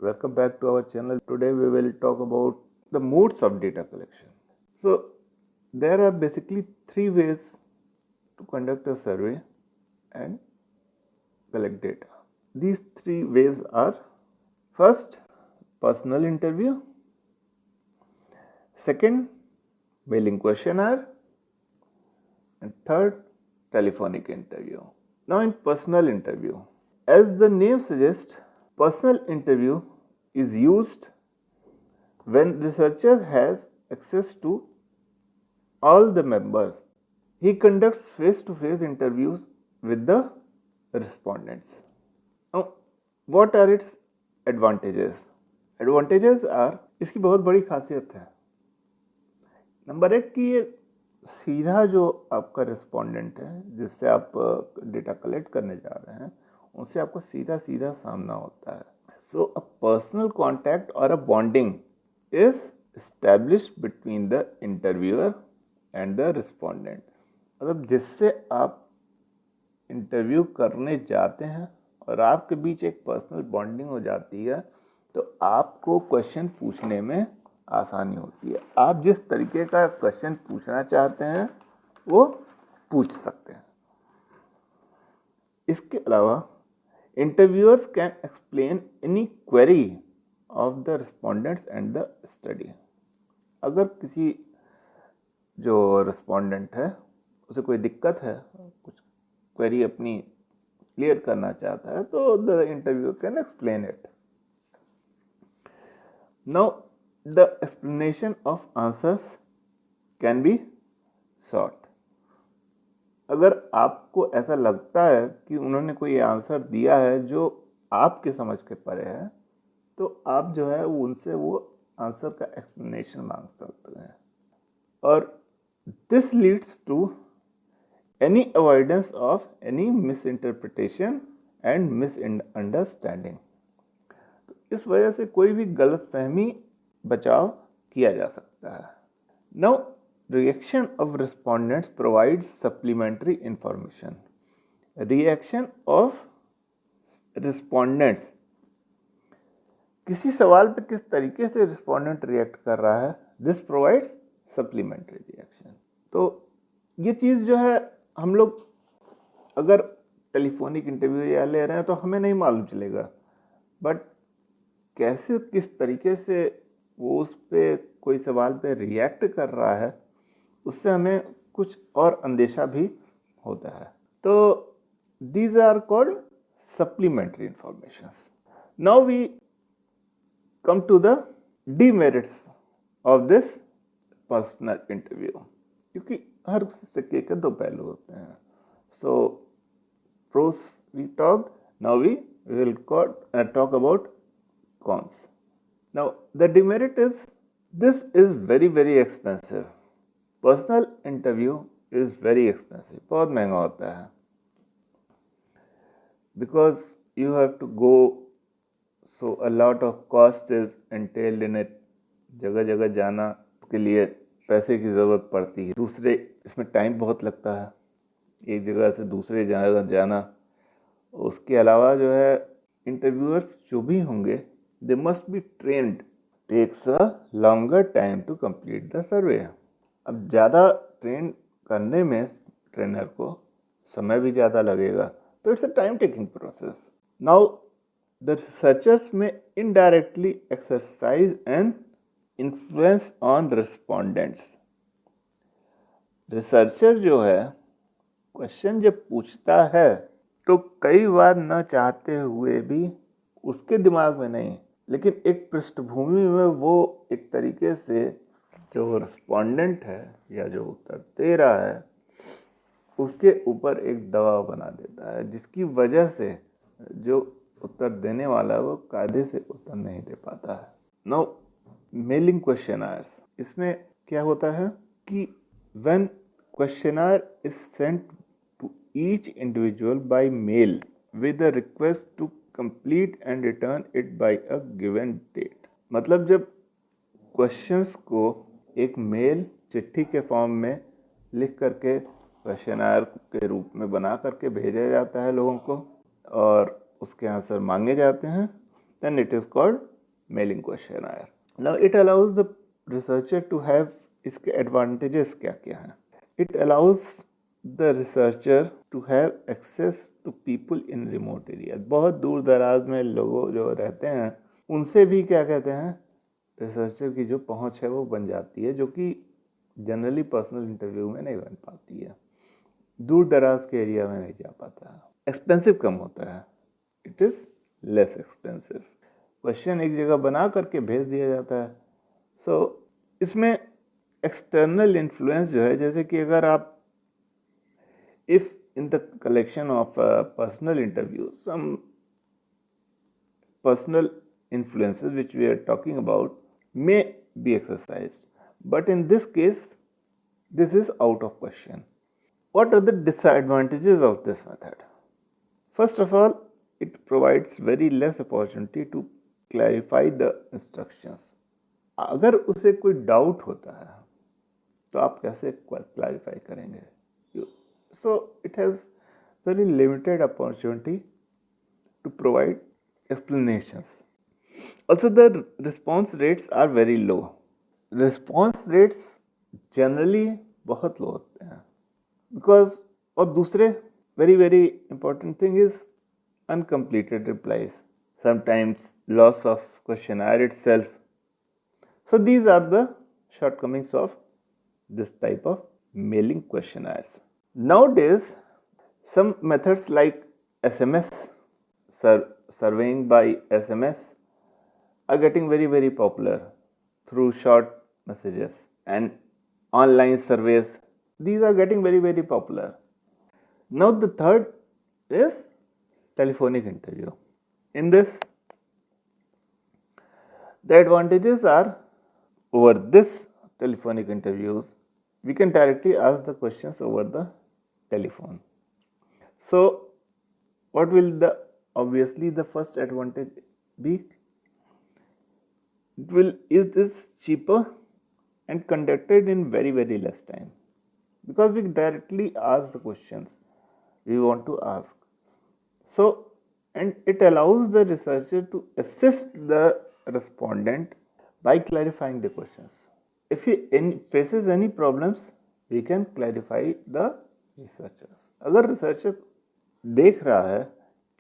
Welcome back to our channel. Today we will talk about the modes of data collection. So there are basically three ways to conduct a survey and collect data. These three ways are: first, personal interview; second, mailing questionnaire; and third, telephonic interview. Now in personal interview, as the name suggests, personal interview is used when researcher has access to all the members. He conducts face-to-face interviews with the respondents. Now, what are its advantages? Advantages are, इसकी बहुत बड़ी खासियत है। Number एक कि ये सीधा जो आपका रिस्पोंडेंट है जिससे आप डेटा कलेक्ट करने जा रहे हैं उनसे आपको सीधा सीधा सामना होता है. So a personal contact or a bonding is established between the interviewer and the respondent. मतलब जिससे आप इंटरव्यू करने जाते हैं और आपके बीच एक पर्सनल बॉन्डिंग हो जाती है तो आपको क्वेश्चन पूछने में आसानी होती है. आप जिस तरीके का क्वेश्चन पूछना चाहते हैं वो पूछ सकते हैं. इसके अलावा interviewers can explain any query of the respondents and the study. अगर किसी जो रिस्पोंडेंट है उसे कोई दिक्कत है, कुछ क्वेरी अपनी क्लियर करना चाहता है तो the interviewer can explain it. Now the explanation of answers can be short. अगर आपको ऐसा लगता है कि उन्होंने कोई आंसर दिया है जो आपके समझ के परे है तो आप जो है उनसे वो आंसर का एक्सप्लेनेशन मांग सकते हैं. और this leads to any avoidance of any misinterpretation and misunderstanding. इस वजह से कोई भी गलत फहमी बचाव किया जा सकता है. Now reaction of respondents provides supplementary information. Reaction of respondents, किसी सवाल पे किस तरीके से रिस्पोंडेंट रिएक्ट कर रहा है, दिस प्रोवाइड्स सप्लीमेंट्री रिएक्शन. तो ये चीज़ जो है हम लोग अगर टेलीफोनिक इंटरव्यू या ले रहे हैं तो हमें नहीं मालूम चलेगा, बट कैसे किस तरीके से वो उस पे कोई सवाल पे रिएक्ट कर रहा है उससे हमें कुछ और अंदेशा भी होता है. तो these are called supplementary informations. Now we come to the demerits of this personal interview, क्योंकि हर सिक्के के दो पहलू होते हैं. So pros we talked, now we will talk about cons. Now the demerit is this is very expensive. Personal interview is very expensive, बहुत महंगा होता है. Because you have to go, so a lot of cost is entailed in it. जगह जगह जाना के लिए पैसे की ज़रूरत पड़ती है. दूसरे इसमें टाइम बहुत लगता है एक जगह से दूसरे जगह जाना. उसके अलावा जो है इंटरव्यूअर्स जो भी होंगे they must be trained. Takes a longer time to complete the survey. अब ज़्यादा ट्रेन करने में ट्रेनर को समय भी ज़्यादा लगेगा, तो it's a time taking process. Now the researchers में indirectly exercise and influence on respondents. Researcher जो है क्वेश्चन जब पूछता है तो कई बार न चाहते हुए भी उसके दिमाग में नहीं लेकिन एक पृष्ठभूमि में वो एक तरीके से जो रिस्पोंडेंट है या जो उत्तर दे रहा है उसके ऊपर एक दबाव बना देता है, जिसकी वजह से जो उत्तर देने वाला है वो कायदे से उत्तर नहीं दे पाता है. नाउ मेलिंग क्वेश्चनर्स, इसमें क्या होता है कि when questionnaire is sent to each individual by mail with a request to complete and return it by a given date. मतलब जब क्वेश्चंस को एक मेल चिट्ठी के फॉर्म में लिख करके क्वेश्चनर के रूप में बना करके भेजा जाता है लोगों को और उसके आंसर मांगे जाते हैं, then it is called mailing questionnaire. Now it allows the researcher to have, इसके advantages क्या क्या हैं? It allows the researcher to have access to people in remote areas. बहुत दूर दराज में लोग जो रहते हैं उनसे भी क्या कहते हैं, रिसर्चर की जो पहुंच है वो बन जाती है, जो कि जनरली पर्सनल इंटरव्यू में नहीं बन पाती है, दूर दराज के एरिया में नहीं जा पाता है, एक्सपेंसिव कम होता है, it is less expensive. Question एक जगह बना करके भेज दिया जाता है। सो इसमें एक्सटर्नल इन्फ्लुएंस जो है, जैसे कि अगर आप if in the collection of personal interviews some personal influences which we are talking about may be exercised, but in this case this is out of question. What are the disadvantages of this method? First of all, it provides very less opportunity to clarify the instructions. अगर उसे कोई doubt होता है तो आप कैसे clarify करेंगे? So it has very limited opportunity to provide explanations. Also, the response rates are very low. Response rates generally बहुत low होते हैं because, और दूसरे very important thing is uncompleted replies, sometimes loss of questionnaire itself. So these are the shortcomings of this type of mailing questionnaires. Nowadays, some methods like SMS, surveying by SMS, are getting very popular through short messages, and online surveys. These are getting very popular. Now the third is telephonic interview. In this, the advantages are, over this telephonic interviews, we can directly ask the questions over the telephone. So what will the, obviously the first advantage be? Is this cheaper and conducted in very less time, because we directly ask the questions we want to ask. So, and it allows the researcher to assist the respondent by clarifying the questions. If he faces any problems, we can clarify the researchers. अगर researcher देख रहा है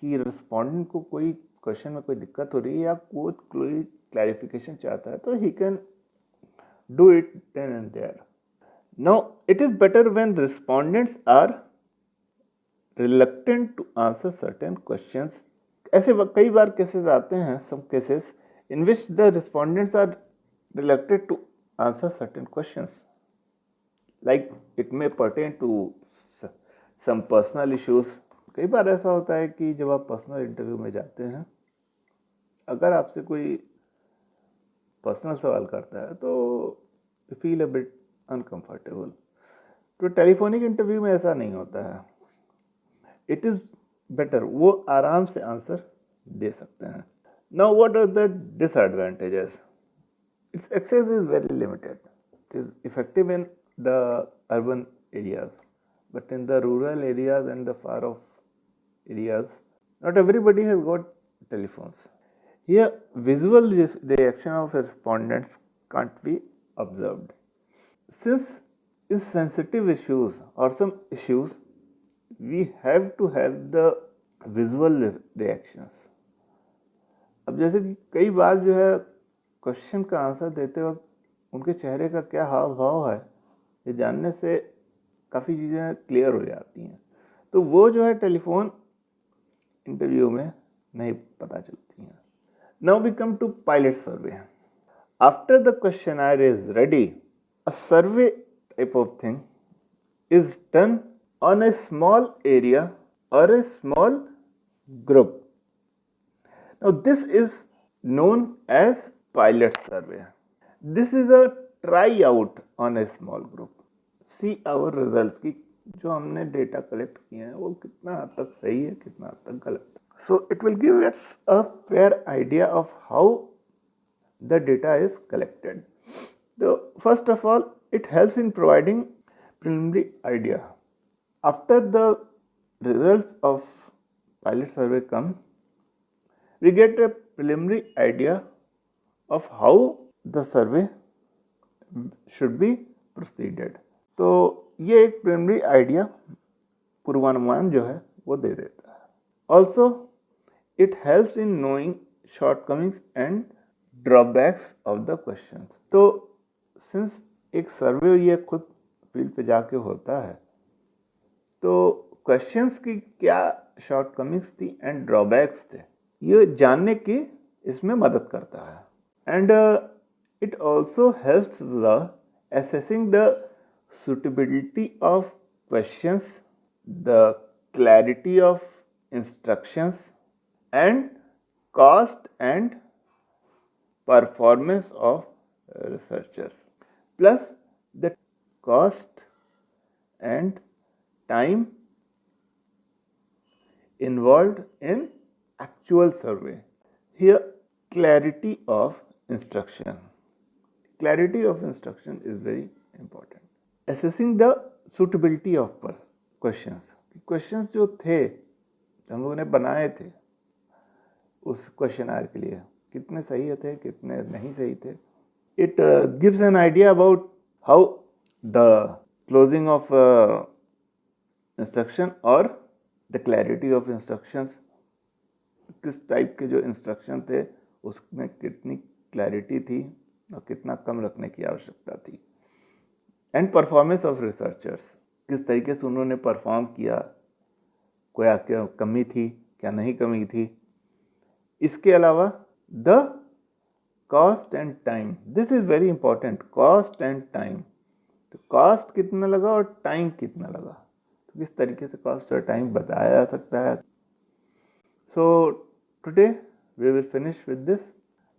कि respondent को कोई question में कोई दिक्कत हो रही है या कोई क्लैरिफिकेशन चाहता है, तो he can do it then and there. Now it is better when respondents are reluctant to answer certain questions. ऐसे कई बार केसेस आते हैं, some cases in which the respondents are reluctant to answer certain questions, like it may pertain to some personal issues. कई बार ऐसा होता है कि जब आप पर्सनल इंटरव्यू में जाते हैं, अगर आपसे कोई पर्सनल सवाल करता है तो you feel a bit uncomfortable. तो टेलीफोनिक इंटरव्यू में ऐसा नहीं होता है. इट इज़ बेटर, वो आराम से आंसर दे सकते हैं. Now what are the disadvantages? Its access is very limited. It is effective in the urban areas, but in the rural areas and the far off areas, not everybody has got telephones. Here, visual reaction of respondents can't be observed. Since in sensitive issues or some issues, we have to have the visual reactions. अब जैसे कि कई बार जो है question का answer देते वक्त उनके चेहरे का क्या हाव भाव है, ये जानने से काफ़ी चीज़ें क्लियर हो जाती हैं. तो वो जो है टेलीफोन इंटरव्यू में नहीं पता चलती हैं. Now we come to pilot survey. After the questionnaire is ready, a survey type of thing is done on a small area or a small group. Now this is known as pilot survey. This is a tryout on a small group. See our results कि जो हमने data collect किए हैं वो कितना हद तक सही है, कितना हद तक गलत. So it will give us a fair idea of how the data is collected. So first of all, it helps in providing preliminary idea. After the results of pilot survey come, we get a preliminary idea of how the survey should be proceeded. तो ये एक primary idea, पूर्वानुमान जो है वो दे देता है. Also it helps in knowing shortcomings and drawbacks of the question. तो सिंस एक सर्वे ये खुद फील्ड पे जाके होता है, तो क्वेश्चंस की क्या शॉर्टकमिंग्स थी एंड ड्रॉबैक्स थे, ये जानने की इसमें मदद करता है. And it also helps the assessing the suitability of questions, the clarity of instructions, and cost and performance of researchers, plus the cost and time involved in actual survey. Here, clarity of instruction. Clarity of instruction is very important. Assessing the suitability of questions. Questions जो थे हम लोगों ने बनाए थे उस questionnaire के लिए, कितने सही थे कितने नहीं सही थे. It gives an idea about how the closing of instruction or the clarity of instructions, किस टाइप के जो इंस्ट्रक्शन थे उसमें कितनी क्लैरिटी थी और कितना कम रखने की आवश्यकता थी. एंड परफॉर्मेंस ऑफ रिसर्चर्स, किस तरीके से उन्होंने परफॉर्म किया, कोई क्या कमी थी क्या नहीं कमी थी. इसके अलावा the cost and time, this is very important, cost and time. तो कॉस्ट कितना लगा और टाइम कितना लगा, तो किस तरीके से कॉस्ट और टाइम बताया जा सकता है. So today we will finish with this.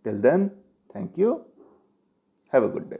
Till then, thank you. Have a good day.